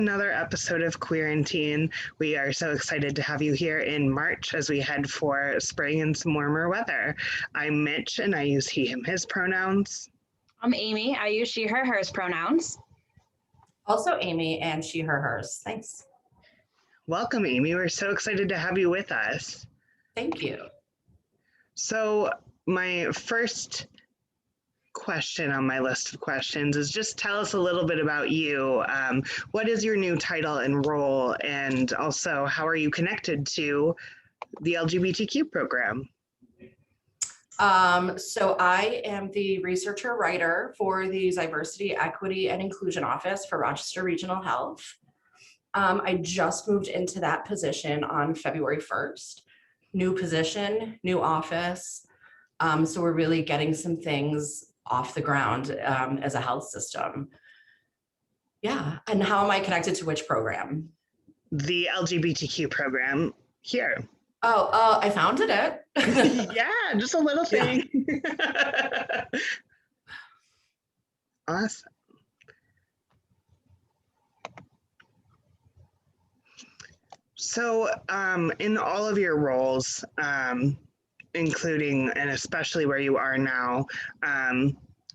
Another episode of Quarantine. We are so excited to have you here in March as we head for spring and some warmer weather. I'm Mitch and I use he, him, his pronouns. I'm Amy. I use she, her, hers pronouns. Also Amy and she, her, hers. Thanks. Welcome, Amy. We're so excited to have you with us. Thank you. So my first question on my list of questions is just tell us a little bit about you. What is your new title and role? And also, how are you connected to the LGBTQ program? So I am the researcher writer for the Diversity, Equity, and Inclusion Office for Rochester Regional Health. I just moved into that position on February 1st. New position, new office. So we're really getting some things off the ground as a health system. Yeah, and how am I connected to which program? The LGBTQ program here. Oh, I founded it. Yeah, just a little thing. Yeah. Awesome. So in all of your roles, including and especially where you are now,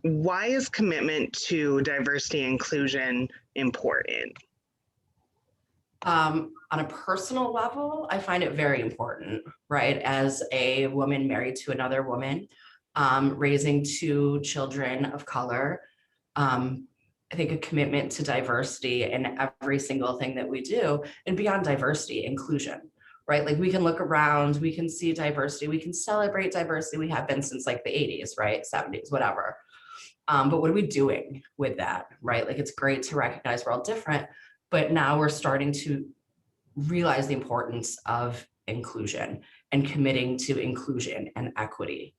why is commitment to diversity and inclusion important? On a personal level, I find it very important, right? As a woman married to another woman, raising two children of color, I think a commitment to diversity in every single thing that we do, and beyond diversity, inclusion, right? Like we can look around, we can see diversity, we can celebrate diversity. We have been since like the 80s, right? 70s, whatever. But what are we doing with that, right? Like it's great to recognize we're all different, but now we're starting to realize the importance of inclusion and committing to inclusion and equity.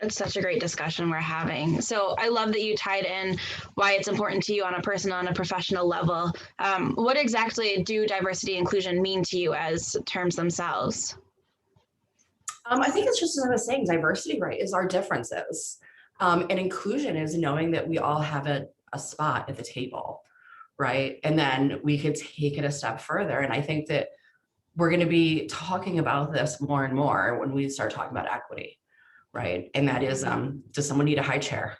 It's such a great discussion we're having. So I love that you tied in why it's important to you on a personal and a professional level. What exactly do diversity and inclusion mean to you as terms themselves? I think it's just as I was saying, diversity, right, is our differences. And inclusion is knowing that we all have a spot at the table, right? And then we could take it a step further. And I think that we're going to be talking about this more and more when we start talking about equity. Right. And that is, does someone need a high chair,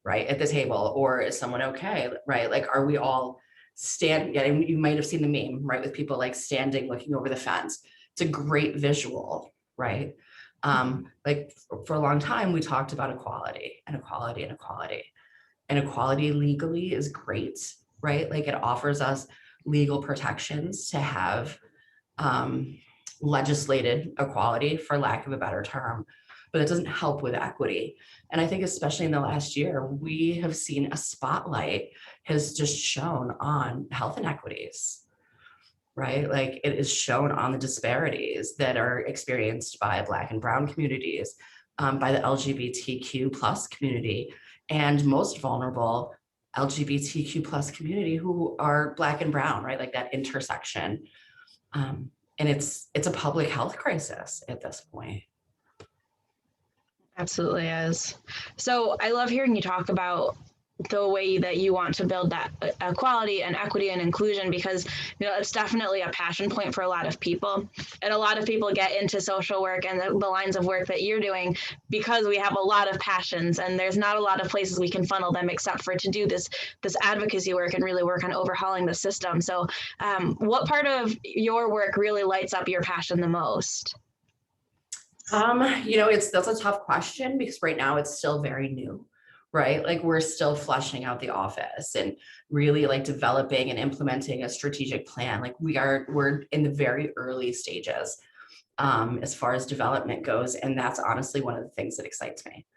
right, at the table, or is someone okay, right? Like, are we all standing? Yeah, you might have seen the meme, right, with people like standing, looking over the fence. It's a great visual, right? Like for a long time, we talked about equality and equality and equality. And equality legally is great, right? Like it offers us legal protections to have legislated equality, for lack of a better term. But it doesn't help with equity. And I think especially in the last year, we have seen a spotlight has just shown on health inequities, right? Like it is shown on the disparities that are experienced by Black and Brown communities, by the LGBTQ plus community, and most vulnerable LGBTQ plus community who are Black and Brown, right? Like that intersection. And it's a public health crisis at this point. Absolutely is. So I love hearing you talk about the way that you want to build that equality and equity and inclusion, because it's definitely a passion point for a lot of people, and a lot of people get into social work and the lines of work that you're doing because we have a lot of passions, and there's not a lot of places we can funnel them except for to do this advocacy work and really work on overhauling the system. So what part of your work really lights up your passion the most? That's a tough question because right now it's still very new, right? Like we're still fleshing out the office and really like developing and implementing a strategic plan. Like we're in the very early stages as far as development goes. And that's honestly one of the things that excites me,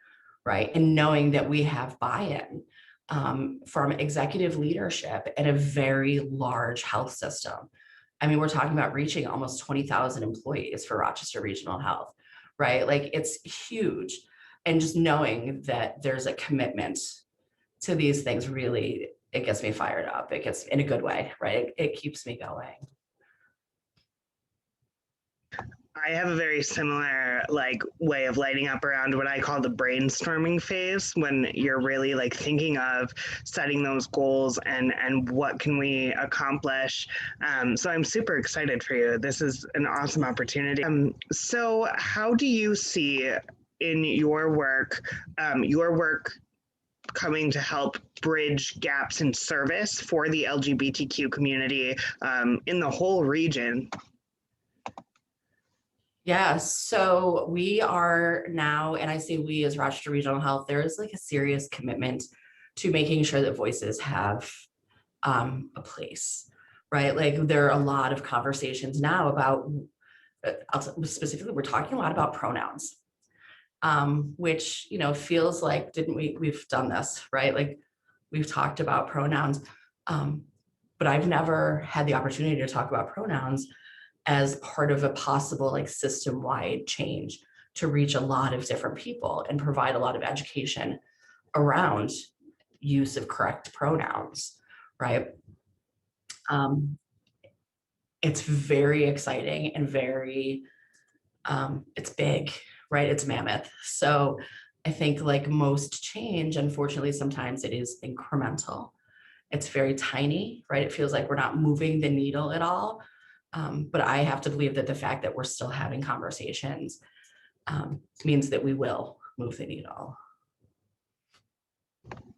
right? And knowing that we have buy-in from executive leadership in a very large health system. I mean, we're talking about reaching almost 20,000 employees for Rochester Regional Health. Right? Like it's huge. And just knowing that there's a commitment to these things, really, it gets me fired up. It gets in a good way, right? It keeps me going. I have a very similar like way of lighting up around what I call the brainstorming phase, when you're really like thinking of setting those goals and what can we accomplish. So I'm super excited for you. This is an awesome opportunity. So how do you see in your work coming to help bridge gaps in service for the LGBTQ community in the whole region? Yeah, so we are now, and I say we as Rochester Regional Health, there is like a serious commitment to making sure that voices have a place, right? Like there are a lot of conversations now about, specifically, we're talking a lot about pronouns, which, you know, feels like, we've done this, right? Like we've talked about pronouns, but I've never had the opportunity to talk about pronouns as part of a possible like system-wide change to reach a lot of different people and provide a lot of education around use of correct pronouns, right? It's very exciting and very, it's big, right? It's mammoth. So I think like most change, unfortunately, sometimes it is incremental. It's very tiny, right? It feels like we're not moving the needle at all. But I have to believe that the fact that we're still having conversations means that we will move the needle.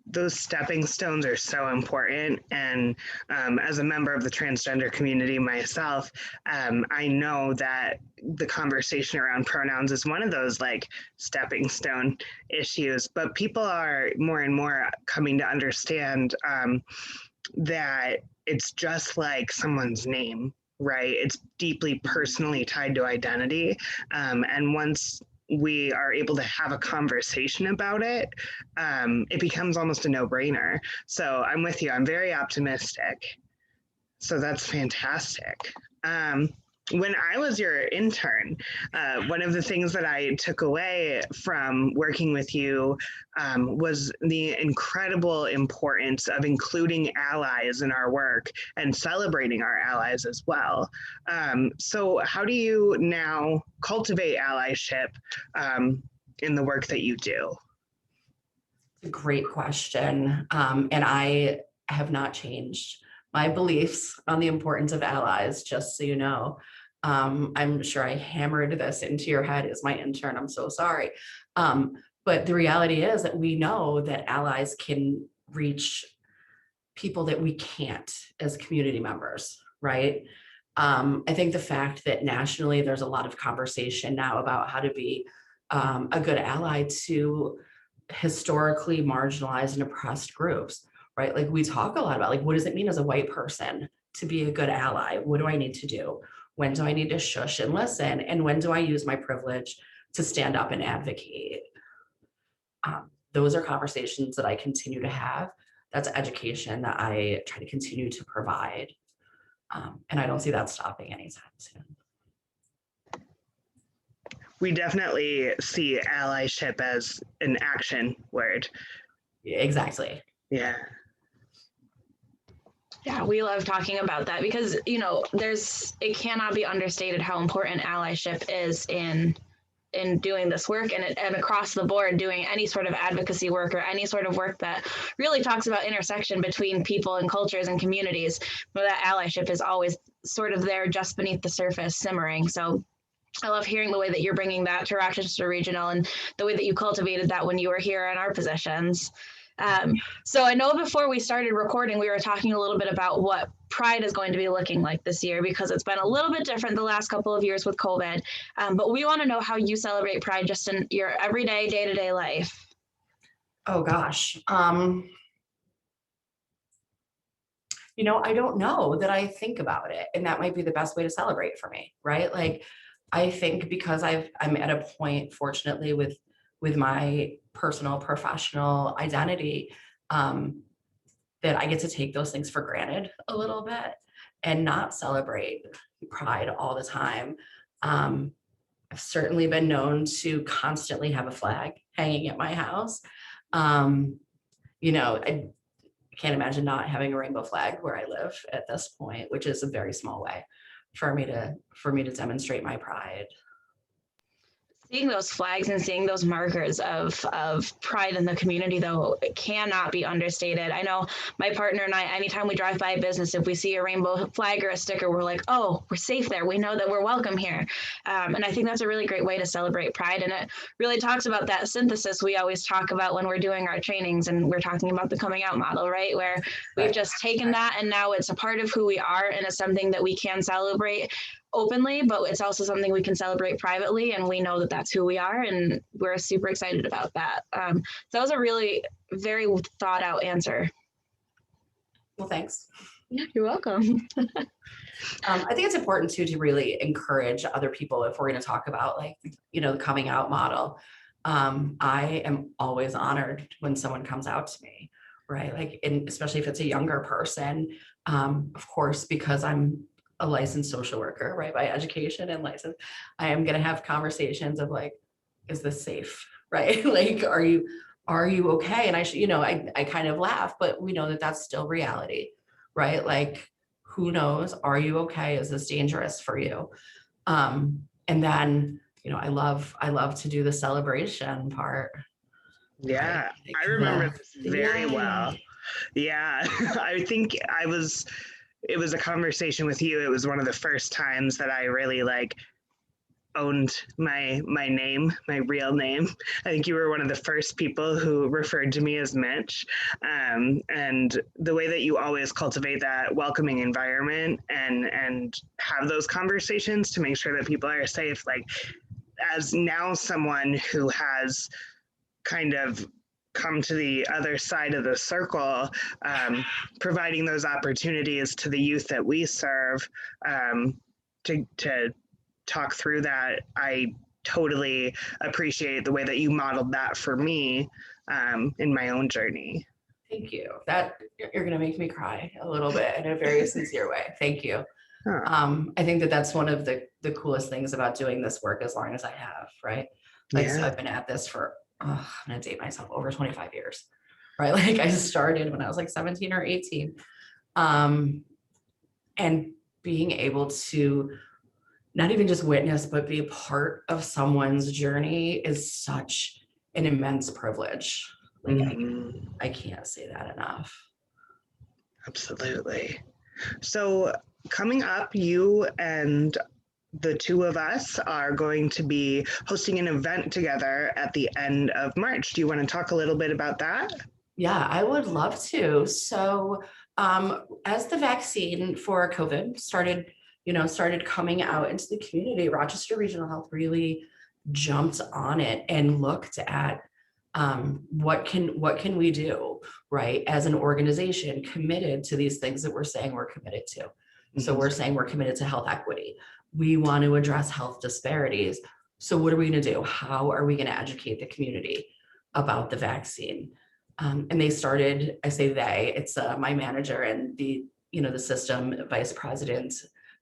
Those stepping stones are so important. And as a member of the transgender community myself, I know that the conversation around pronouns is one of those like stepping stone issues, but people are more and more coming to understand that it's just like someone's name, right? It's deeply personally tied to identity. And once we are able to have a conversation about it, it becomes almost a no-brainer. So I'm with you. I'm very optimistic. So that's fantastic. When I was your intern, one of the things that I took away from working with you was the incredible importance of including allies in our work and celebrating our allies as well. So how do you now cultivate allyship in the work that you do? Great question. And I have not changed my beliefs on the importance of allies, just so you know. I'm sure I hammered this into your head as my intern. I'm so sorry. But the reality is that we know that allies can reach people that we can't as community members, right? I think the fact that nationally there's a lot of conversation now about how to be a good ally to historically marginalized and oppressed groups, right? Like we talk a lot about like, what does it mean as a white person to be a good ally? What do I need to do? When do I need to shush and listen? And when do I use my privilege to stand up and advocate? Those are conversations that I continue to have. That's education that I try to continue to provide. And I don't see that stopping anytime soon. We definitely see allyship as an action word. Exactly. Yeah. Yeah, we love talking about that because, you know, it cannot be understated how important allyship is in doing this work and across the board doing any sort of advocacy work or any sort of work that really talks about intersection between people and cultures and communities. But that allyship is always sort of there just beneath the surface simmering. So I love hearing the way that you're bringing that to Rochester Regional and the way that you cultivated that when you were here in our positions. So I know before we started recording, we were talking a little bit about what Pride is going to be looking like this year because it's been a little bit different the last couple of years with COVID. But we want to know how you celebrate Pride just in your everyday, day-to-day life. Oh gosh. You know, I don't know that I think about it, and that might be the best way to celebrate for me, right? Like, I think because I'm at a point, fortunately, with my personal professional identity, that I get to take those things for granted a little bit and not celebrate Pride all the time. I've certainly been known to constantly have a flag hanging at my house. You know, I can't imagine not having a rainbow flag where I live at this point, which is a very small way for me to demonstrate my pride. Seeing those flags and seeing those markers of pride in the community, though, it cannot be understated. I know my partner and I, anytime we drive by a business, if we see a rainbow flag or a sticker, we're like, oh, we're safe there. We know that we're welcome here. And I think that's a really great way to celebrate pride. And it really talks about that synthesis we always talk about when we're doing our trainings, and we're talking about the coming out model, right? Where we've just taken that and now it's a part of who we are, and it's something that we can celebrate openly, but it's also something we can celebrate privately, and we know that that's who we are, and we're super excited about that. So that was a really very thought out answer. Well, thanks. Yeah, you're welcome. I think it's important too to really encourage other people if we're going to talk about, like, you know, the coming out model. I am always honored when someone comes out to me, right? Like, and especially if it's a younger person, of course, because I'm a licensed social worker, right, by education and license, I am going to have conversations of like, is this safe, right? Like, are you okay? And I should, you know, I kind of laugh, but we know that that's still reality, right? Like, who knows? Are you okay? Is this dangerous for you? And then, you know, I love to do the celebration part. Yeah, Right? I remember this very Yay. well. Yeah, I think it was a conversation with you. It was one of the first times that I really like owned my name, my real name. I think you were one of the first people who referred to me as Mitch. And the way that you always cultivate that welcoming environment and have those conversations to make sure that people are safe, like, as now someone who has kind of come to the other side of the circle, providing those opportunities to the youth that we serve, to talk through that. I totally appreciate the way that you modeled that for me, in my own journey. Thank you. That you're going to make me cry a little bit in a very sincere way. Thank you. Huh. I think that that's one of the coolest things about doing this work as long as I have, right? Like, so Yeah. I've been at this for, I'm going to date myself, over 25 years, right? Like, I started when I was like 17 or 18. And being able to not even just witness, but be a part of someone's journey is such an immense privilege. Like, Mhm. I can't say that enough. Absolutely. So coming up, you and the two of us are going to be hosting an event together at the end of March. Do you want to talk a little bit about that? Yeah, I would love to. So, as the vaccine for COVID started coming out into the community, Rochester Regional Health really jumped on it and looked at what can we do, right, as an organization committed to these things that we're saying we're committed to. So we're saying we're committed to health equity. We want to address health disparities. So what are we going to do? How are we going to educate the community about the vaccine? And they started, I say they, it's my manager and the system vice president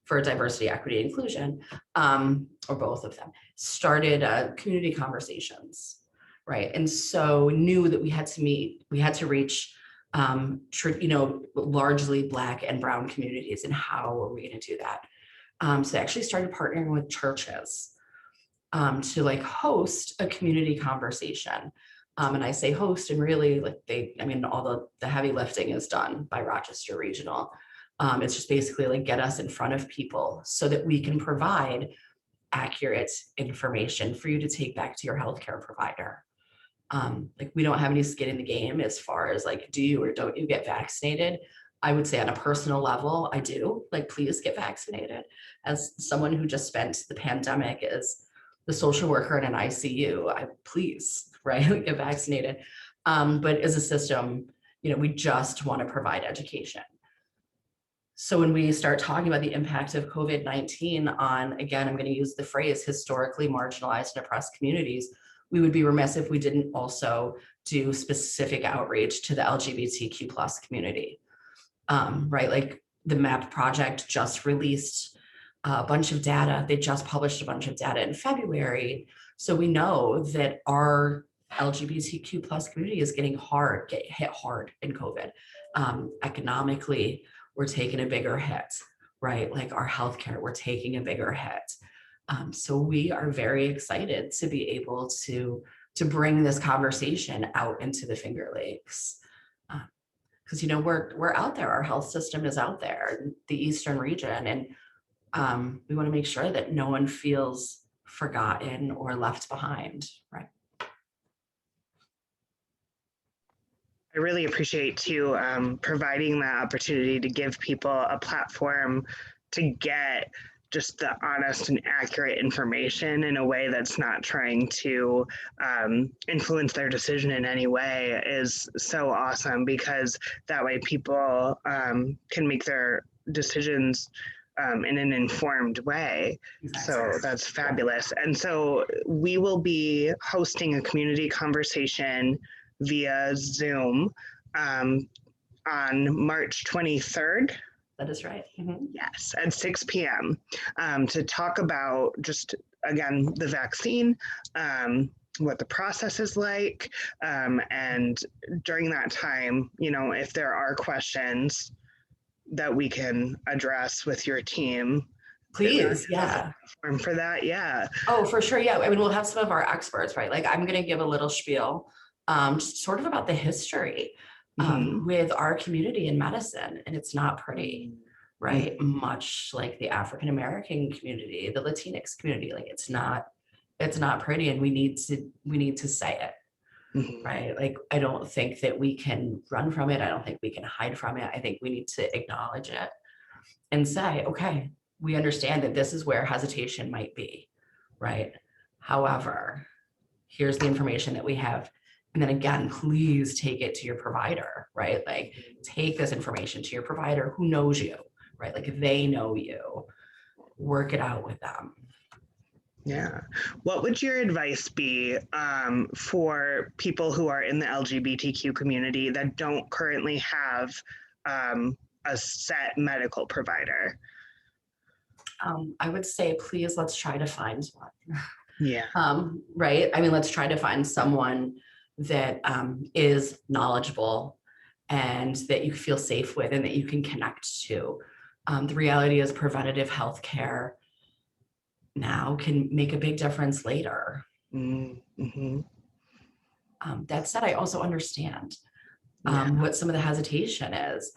for diversity, equity, inclusion, or both of them, started community conversations, right? And so knew that we had to reach, largely Black and Brown communities, and how are we going to do that? So they actually started partnering with churches to like host a community conversation. And I say host, and really all the heavy lifting is done by Rochester Regional. It's just basically like get us in front of people so that we can provide accurate information for you to take back to your healthcare provider. Like, we don't have any skin in the game as far as like, do you or don't you get vaccinated? I would say on a personal level, I do. Like, please get vaccinated. As someone who just spent the pandemic as the social worker in an ICU, please, right, get vaccinated. But as a system, we just want to provide education. So when we start talking about the impact of COVID-19 on, again, I'm going to use the phrase historically marginalized and oppressed communities, we would be remiss if we didn't also do specific outreach to the LGBTQ plus community. Right, like the MAP project just released a bunch of data. They just published a bunch of data in February. So we know that our LGBTQ plus community is getting hit hard in COVID. Economically, we're taking a bigger hit, right? Like our healthcare, we're taking a bigger hit. So we are very excited to be able to bring this conversation out into the Finger Lakes. Because, we're out there, our health system is out there, the Eastern region, and we want to make sure that no one feels forgotten or left behind, right? I really appreciate too providing that opportunity to give people a platform to get just the honest and accurate information in a way that's not trying to influence their decision in any way is so awesome, because that way people can make their decisions in an informed way. So that's fabulous. And so we will be hosting a community conversation via Zoom on March 23rd. That is right. Yes, at 6 p.m. To talk about just, again, the vaccine, what the process is like. And during that time, if there are questions that we can address with your team. Please, yeah. For that, yeah. Oh, for sure, yeah. I mean, we'll have some of our experts, right? Like, I'm going to give a little spiel, sort of about the history with our community in medicine, and it's not pretty, right? Much like the African American community, the Latinx community, like it's not pretty, and we need to say it. Right? Like, I don't think that we can run from it. I don't think we can hide from it. I think we need to acknowledge it and say, okay, we understand that this is where hesitation might be, right? However, here's the information that we have. And then again, please take it to your provider, right? Like, take this information to your provider who knows you, right? Like, if they know you, work it out with them. Yeah. What would your advice be for people who are in the LGBTQ community that don't currently have a set medical provider? I would say, please, let's try to find one. Yeah. Right. I mean, let's try to find someone that is knowledgeable and that you feel safe with and that you can connect to. The reality is preventative health care now can make a big difference later. That said, I also understand what some of the hesitation is.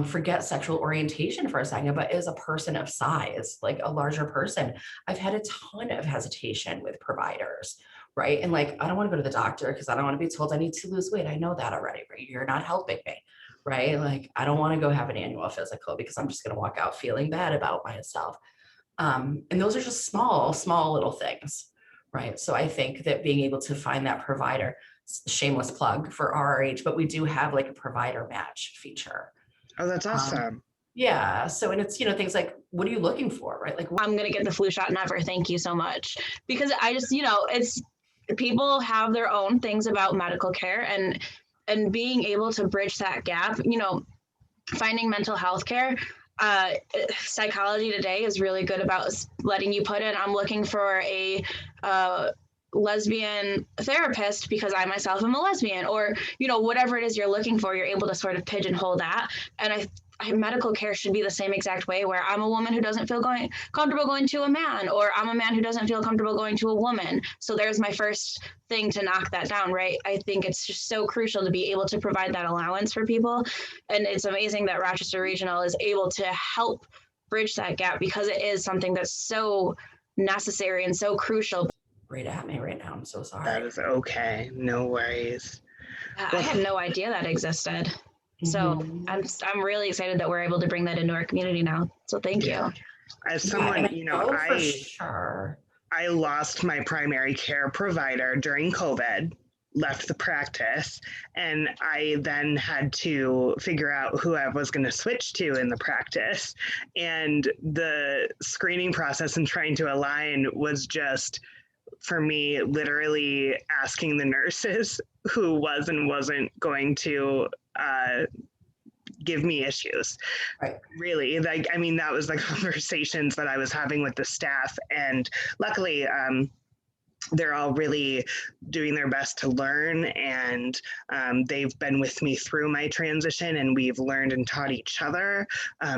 Forget sexual orientation for a second, but as a person of size, like a larger person, I've had a ton of hesitation with providers, right? And like, I don't want to go to the doctor because I don't want to be told I need to lose weight. I know that already, right? You're not helping me, right? Like, I don't want to go have an annual physical because I'm just going to walk out feeling bad about myself. And those are just small little things, right? So I think that being able to find that provider, shameless plug for RRH, but we do have like a provider match feature. Oh, that's awesome. Yeah. So, and it's, things like, what are you looking for, right? Like, I'm going to get the flu shot never. Thank you so much. Because I just, it's, people have their own things about medical care, and being able to bridge that gap, finding mental health care. Psychology Today is really good about letting you put in, I'm looking for a lesbian therapist because I myself am a lesbian, or whatever it is you're looking for, you're able to sort of pigeonhole that. And I medical care should be the same exact way, where I'm a woman who doesn't feel comfortable going to a man, or I'm a man who doesn't feel comfortable going to a woman. So there's my first thing to knock that down, right? I think it's just so crucial to be able to provide that allowance for people. And it's amazing that Rochester Regional is able to help bridge that gap, because it is something that's so necessary and so crucial. Right at me right now. I'm so sorry. That is okay. No worries. I had no idea that existed. So I'm really excited that we're able to bring that into our community now. So thank you. As someone, I I lost my primary care provider during COVID, left the practice, and I then had to figure out who I was going to switch to in the practice. And the screening process and trying to align was just, for me, literally asking the nurses who was and wasn't going to give me issues. Right. Really, that was the conversations that I was having with the staff. And luckily, they're all really doing their best to learn, and they've been with me through my transition, and we've learned and taught each other,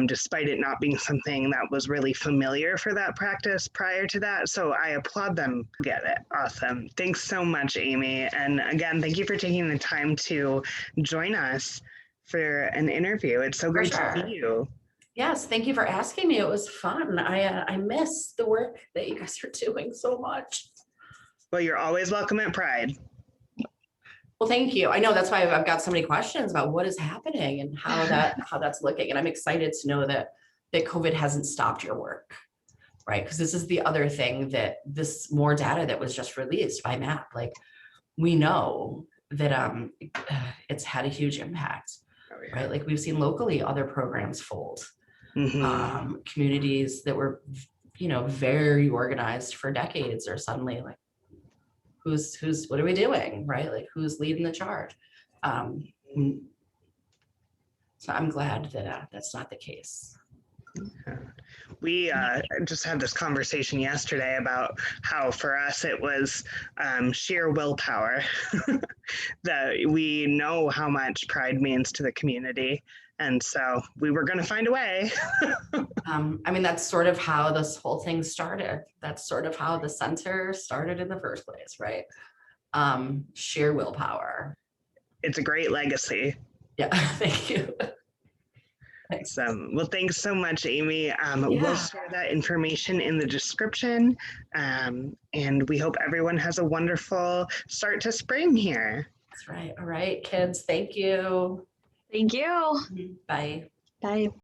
despite it not being something that was really familiar for that practice prior to that. So I applaud them. Get it. Awesome. Thanks so much, Amy. And again, thank you for taking the time to join us for an interview. It's so great to see you. Yes, thank you for asking me. It was fun. I miss the work that you guys are doing so much. Well, you're always welcome at Pride. Well, thank you. I know that's why I've got so many questions about what is happening and how that's looking. And I'm excited to know that COVID hasn't stopped your work, right? Because this is the other thing, that this more data that was just released by MAP, like we know that it's had a huge impact, right? Like we've seen locally other programs fold. Communities that were, very organized for decades are suddenly like, what are we doing, right? Like who's leading the charge? So I'm glad that that's not the case. We just had this conversation yesterday about how for us it was sheer willpower that we know how much Pride means to the community. And so we were going to find a way. I mean, that's sort of how this whole thing started. That's sort of how the center started in the first place, right? Sheer willpower. It's a great legacy. Yeah, thank you. Well, thanks so much, Amy. We'll share that information in the description. And we hope everyone has a wonderful start to spring here. That's right. All right, kids. Thank you. Thank you. Bye. Bye.